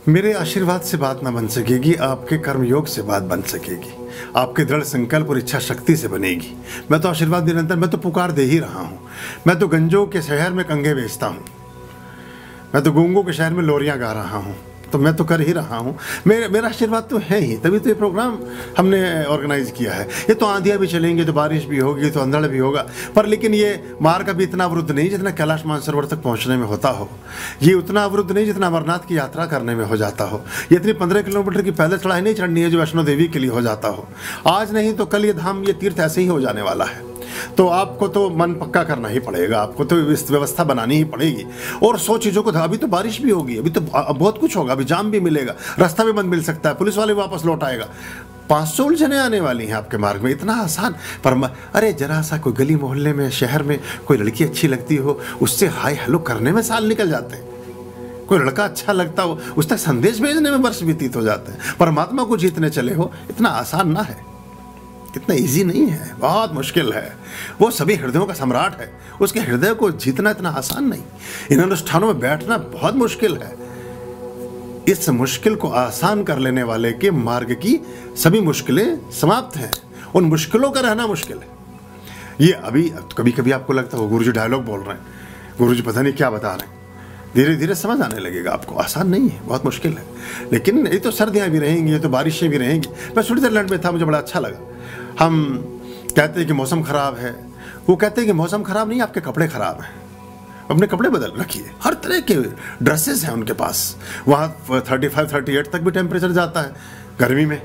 मेरे आशीर्वाद से बात ना बन सकेगी, आपके कर्मयोग से बात बन सकेगी, आपके दृढ़ संकल्प और इच्छा शक्ति से बनेगी। मैं तो आशीर्वाद निरंतर, मैं तो पुकार दे ही रहा हूँ। मैं तो गंजों के शहर में कंघे बेचता हूँ, मैं तो गूंगों के शहर में लोरियाँ गा रहा हूँ, तो मैं तो कर ही रहा हूँ। मेरा आशीर्वाद तो है ही, तभी तो ये प्रोग्राम हमने ऑर्गेनाइज किया है। ये तो आंधियाँ भी चलेंगी, तो बारिश भी होगी, तो अंधड़ भी होगा, पर लेकिन ये मार्ग अभी इतना अवरुद्ध नहीं जितना कैलाश मानसरोवर तक पहुँचने में होता हो। ये उतना अवरुद्ध नहीं जितना अमरनाथ की यात्रा करने में हो जाता हो। ये इतनी 15 किलोमीटर की पैदल चढ़ाई नहीं चढ़नी है जो वैष्णो देवी के लिए हो जाता हो। आज नहीं तो कल ये धाम, ये तीर्थ ऐसे ही हो जाने वाला है। तो आपको तो मन पक्का करना ही पड़ेगा, आपको तो इस व्यवस्था बनानी ही पड़ेगी। और 100 चीज़ों को, अभी तो बारिश भी होगी, अभी तो बहुत कुछ होगा, अभी जाम भी मिलेगा, रास्ता भी बंद मिल सकता है, पुलिस वाले वापस लौट आएगा, 500 उलझने आने वाली हैं आपके मार्ग में। इतना आसान पर अरे जरा सा कोई गली मोहल्ले में, शहर में कोई लड़की अच्छी लगती हो, उससे हाय हेलो करने में साल निकल जाते हैं। कोई लड़का अच्छा लगता हो, उस तक संदेश भेजने में वर्ष व्यतीत हो जाते हैं। परमात्मा को जीतने चले हो, इतना आसान ना है, इतना इजी नहीं है, बहुत मुश्किल है। वो सभी हृदयों का सम्राट है, उसके हृदय को जीतना इतना आसान नहीं। इन अनुष्ठानों में बैठना बहुत मुश्किल है। इस मुश्किल को आसान कर लेने वाले के मार्ग की सभी मुश्किलें समाप्त हैं। उन मुश्किलों का रहना मुश्किल है। ये अभी कभी कभी आपको लगता हो गुरुजी डायलॉग बोल रहे हैं, गुरुजी पता नहीं क्या बता रहे हैं, धीरे धीरे समझ आने लगेगा आपको। आसान नहीं है, बहुत मुश्किल है। लेकिन ये तो सर्दियाँ भी रहेंगी, ये तो बारिशें भी रहेंगी। मैं स्विट्जरलैंड में था, मुझे बड़ा अच्छा लगा। हम कहते हैं कि मौसम ख़राब है, वो कहते हैं कि मौसम ख़राब नहीं, आपके कपड़े ख़राब हैं, अपने कपड़े बदल रखिए। हर तरह के ड्रेसेस हैं उनके पास। वहाँ 35-38 तक भी टेम्परेचर जाता है गर्मी में,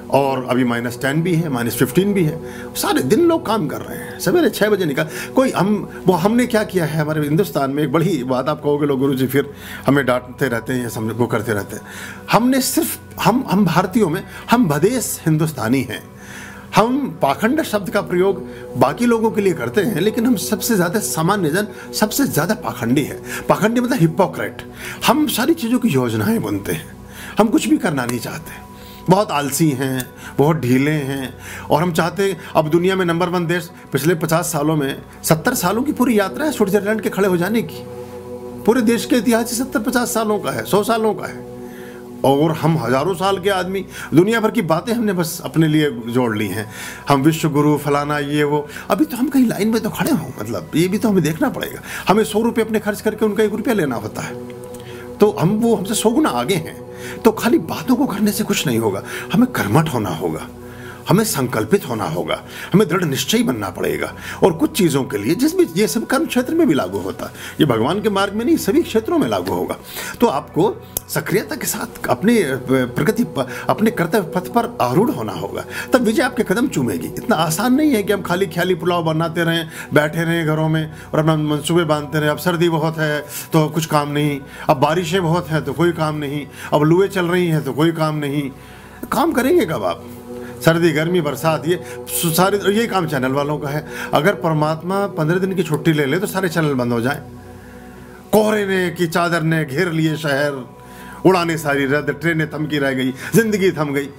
और अभी -10 भी है, -15 भी है। सारे दिन लोग काम कर रहे हैं, सवेरे 6 बजे निकल कोई। हमने क्या किया है हमारे हिंदुस्तान में, एक बड़ी बात आप कहोगे लोग गुरुजी फिर हमें डांटते रहते हैं, समझ वो करते रहते हैं। हमने सिर्फ हम भारतीयों में, हम भदेश हिंदुस्तानी हैं। हम पाखंड शब्द का प्रयोग बाकी लोगों के लिए करते हैं, लेकिन हम सबसे ज़्यादा सामान्य जन सबसे ज़्यादा पाखंडी है। पाखंडी मतलब हिपोक्रेट। हम सारी चीज़ों की योजनाएं बुनते हैं, हम कुछ भी करना नहीं चाहते, बहुत आलसी हैं, बहुत ढीले हैं। और हम चाहते हैं अब दुनिया में नंबर 1 देश, पिछले 50 सालों में 70 सालों की पूरी यात्रा है स्विट्जरलैंड के खड़े हो जाने की। पूरे देश के इतिहास 70-50 सालों का है, 100 सालों का है। और हम हजारों साल के आदमी, दुनिया भर की बातें हमने बस अपने लिए जोड़ ली हैं। हम विश्व गुरु फलाना ये वो। अभी तो हम कहीं लाइन में तो खड़े हों, मतलब ये भी तो हमें देखना पड़ेगा। हमें 100 रुपये अपने खर्च करके उनका 1 रुपया लेना होता है, तो वो हमसे 100 गुना आगे हैं। तो खाली बातों को करने से कुछ नहीं होगा, हमें कर्मठ होना होगा, हमें संकल्पित होना होगा, हमें दृढ़ निश्चयी बनना पड़ेगा। और कुछ चीज़ों के लिए, जिसमें ये सब कर्म क्षेत्र में भी लागू होता है, ये भगवान के मार्ग में नहीं, सभी क्षेत्रों में लागू होगा। तो आपको सक्रियता के साथ अपने प्रगति, अपने कर्तव्य पथ पर आरूढ़ होना होगा, तब विजय आपके कदम चूमेगी। इतना आसान नहीं है कि हम खाली ख्याली पुलाव बनाते रहें, बैठे रहें घरों में और अपना मंसूबे बांधते रहें। अब सर्दी बहुत है तो कुछ काम नहीं, अब बारिशें बहुत हैं तो कोई काम नहीं, अब लुएं चल रही हैं तो कोई काम नहीं। काम करेंगे कब आप? सर्दी गर्मी बरसात ये सारे, ये काम चैनल वालों का है। अगर परमात्मा 15 दिन की छुट्टी ले ले तो सारे चैनल बंद हो जाएं। कोहरे ने की चादर ने घेर लिए शहर, उड़ाने सारी रद्द, ट्रेनें थमकी रह गई, जिंदगी थम गई।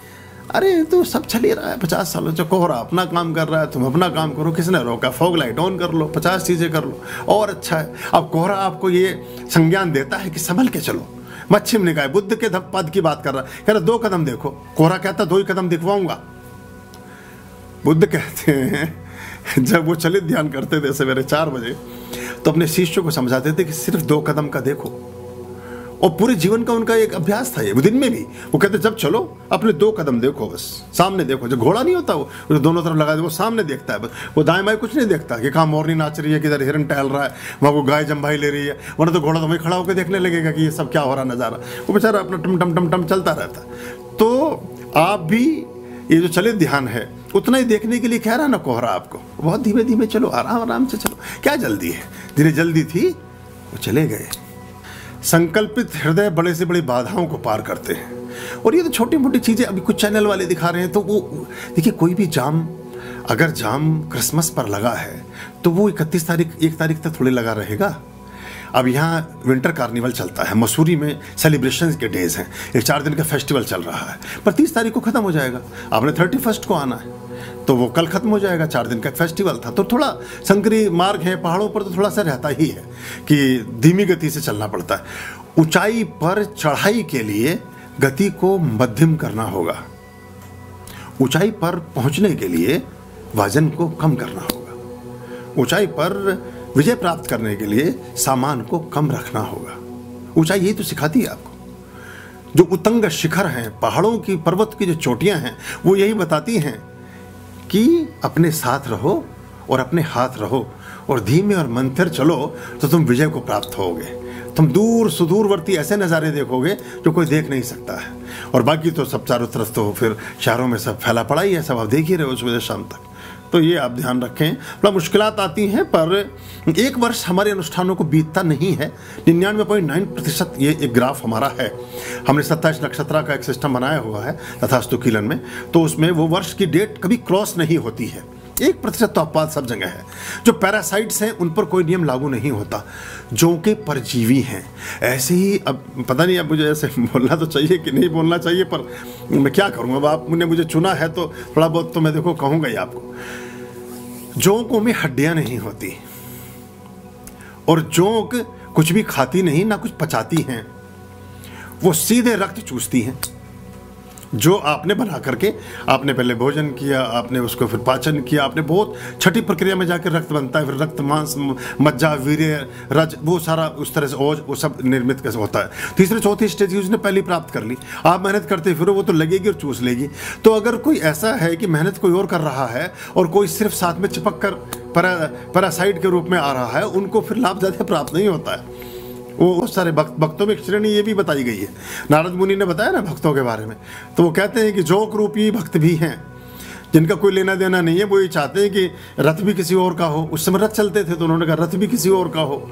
अरे तो सब चल ही रहा है 50 सालों से। कोहरा अपना काम कर रहा है, तुम अपना काम करो, किसने रोका? फॉग लाइट ऑन कर लो, 50 चीज़ें कर लो और अच्छा है। अब कोहरा आपको ये संज्ञान देता है कि संभल के चलो। मच्छिम निकाय बुद्ध के पद की बात कर रहा है, कह रहा 2 कदम देखो। कोहरा कहता 2 ही कदम दिखवाऊंगा। बुद्ध कहते हैं जब वो चलित ध्यान करते थे सवेरे 4 बजे, तो अपने शिष्यों को समझाते थे कि सिर्फ 2 कदम का देखो। और पूरे जीवन का उनका एक अभ्यास था ये। दिन में भी वो कहते जब चलो अपने 2 कदम देखो, बस सामने देखो। जो घोड़ा नहीं होता वो जो दोनों तरफ लगा दे, वो सामने देखता है बस, वो दाएं बाएं कुछ नहीं देखता कि कहाँ मोरनी नाच रही है, किधर हिरन टहल रहा है, वहाँ को गाय जम्भाई ले रही है। वरना तो घोड़ा तो वहीं खड़ा होकर देखने लगेगा कि ये सब क्या हो रहा नज़ारा। वो बेचारा अपना टम टम टम टम चलता रहता। तो आप भी ये जो चलित ध्यान है उतना ही देखने के लिए कह रहा ना कोहरा आपको, बहुत धीमे धीमे चलो, आराम आराम से चलो। क्या जल्दी है? जिन्हें जल्दी थी वो चले गए। संकल्पित हृदय बड़े से बड़ी बाधाओं को पार करते हैं। और ये तो छोटी मोटी चीज़ें अभी कुछ चैनल वाले दिखा रहे हैं, तो वो देखिए कोई भी जाम, अगर जाम क्रिसमस पर लगा है तो वो 1 तारीख तक थोड़ी लगा रहेगा। अब यहाँ विंटर कार्निवल चलता है, मसूरी में सेलिब्रेशन के डेज हैं, एक 4 दिन का फेस्टिवल चल रहा है, पर 30 तारीख को ख़त्म हो जाएगा। आपने 31 को आना है तो वो कल ख़त्म हो जाएगा। 4 दिन का फेस्टिवल था, तो थोड़ा संकरी मार्ग है, पहाड़ों पर तो थोड़ा सा रहता ही है कि धीमी गति से चलना पड़ता है। ऊंचाई पर चढ़ाई के लिए गति को मध्यम करना होगा। ऊंचाई पर पहुंचने के लिए वजन को कम करना होगा। ऊंचाई पर विजय प्राप्त करने के लिए सामान को कम रखना होगा। ऊंचाई यही तो सिखाती है आपको। जो उतंग शिखर हैं, पहाड़ों की, पर्वत की जो चोटियां हैं, वो यही बताती हैं कि अपने साथ रहो और अपने हाथ रहो और धीमे और मंथर चलो तो तुम विजय को प्राप्त होगे। तुम दूर सुदूरवर्ती ऐसे नज़ारे देखोगे जो कोई देख नहीं सकता है। और बाकी तो सब चारों तरफ तो फिर शहरों में सब फैला पड़ा ही है, सब आप देख ही रहे हो सुबह से शाम तक। तो ये आप ध्यान रखें। बड़ा मुश्किलात आती हैं, पर एक वर्ष हमारे अनुष्ठानों को बीतता नहीं है। 99.9% ये एक ग्राफ हमारा है। हमने 27 नक्षत्रा का एक सिस्टम बनाया हुआ है तथास्तु कीलन में, तो उसमें वो वर्ष की डेट कभी क्रॉस नहीं होती है। 1% तो अपवाद सब जगह है। जो पैरासाइट्स हैं उन पर कोई नियम लागू नहीं होता, जो कि परजीवी हैं। ऐसे ही, अब पता नहीं अब मुझे ऐसे बोलना तो चाहिए कि नहीं बोलना चाहिए, पर मैं क्या करूँगा। अब आपने मुझे चुना है तो थोड़ा बहुत तो मैं देखो कहूँगा ही आपको। जोंकों में हड्डियाँ नहीं होती और जोंक कुछ भी खाती नहीं, ना कुछ पचाती हैं, वो सीधे रक्त चूसती हैं। जो आपने बना करके, आपने पहले भोजन किया, आपने उसको फिर पाचन किया, आपने बहुत छठी प्रक्रिया में जाकर रक्त बनता है, फिर रक्त, मांस, मज्जा, वीर्य, रज, वो सारा उस तरह से ओज, वो सब निर्मित कैसे होता है। तीसरे चौथी स्टेज की उसने पहली प्राप्त कर ली। आप मेहनत करते फिर वो तो लगेगी और चूस लेगी। तो अगर कोई ऐसा है कि मेहनत कोई और कर रहा है और कोई सिर्फ साथ में चिपक कर पैरासाइट के रूप में आ रहा है, उनको फिर लाभ ज़्यादा प्राप्त नहीं होता है। वो बहुत सारे भक्तों में एक श्रेणी ये भी बताई गई है। नारद मुनि ने बताया ना भक्तों के बारे में, तो वो कहते हैं कि जोक रूपी भक्त भी हैं जिनका कोई लेना देना नहीं है। वो ये चाहते हैं कि रथ भी किसी और का हो। उस समय रथ चलते थे तो उन्होंने कहा रथ भी किसी और का हो,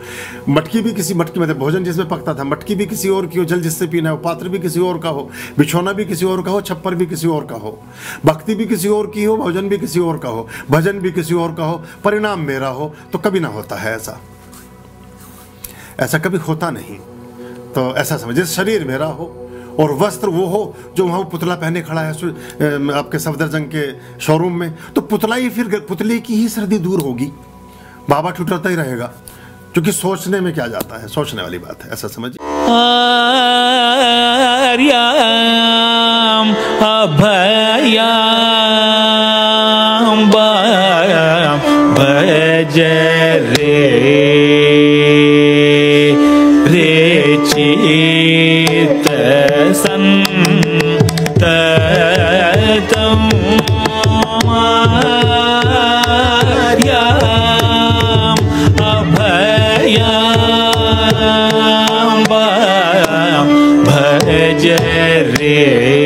मटकी भी किसी, मटकी मतलब भोजन जिसमें पकता था, मटकी भी किसी और की हो, जल जिससे पीना हो, पात्र भी किसी और का हो, बिछौना भी किसी और का हो, छप्पर भी किसी और का हो, भक्ति भी किसी और की हो, भोजन भी किसी और का हो, भजन भी किसी और का हो, परिणाम मेरा हो। तो कभी ना होता है ऐसा कभी होता नहीं। तो ऐसा समझिए शरीर मेरा हो और वस्त्र वो हो जो वहाँ पुतला पहने खड़ा है आपके सफदरजंग के शोरूम में, तो पुतला ही, फिर पुतले की ही सर्दी दूर होगी, बाबा ठुठरता ही रहेगा। क्योंकि सोचने में क्या जाता है, सोचने वाली बात है, ऐसा समझिए। आर्याम अभयाम भज रे चित संततम आर्याम अभयाम भज रे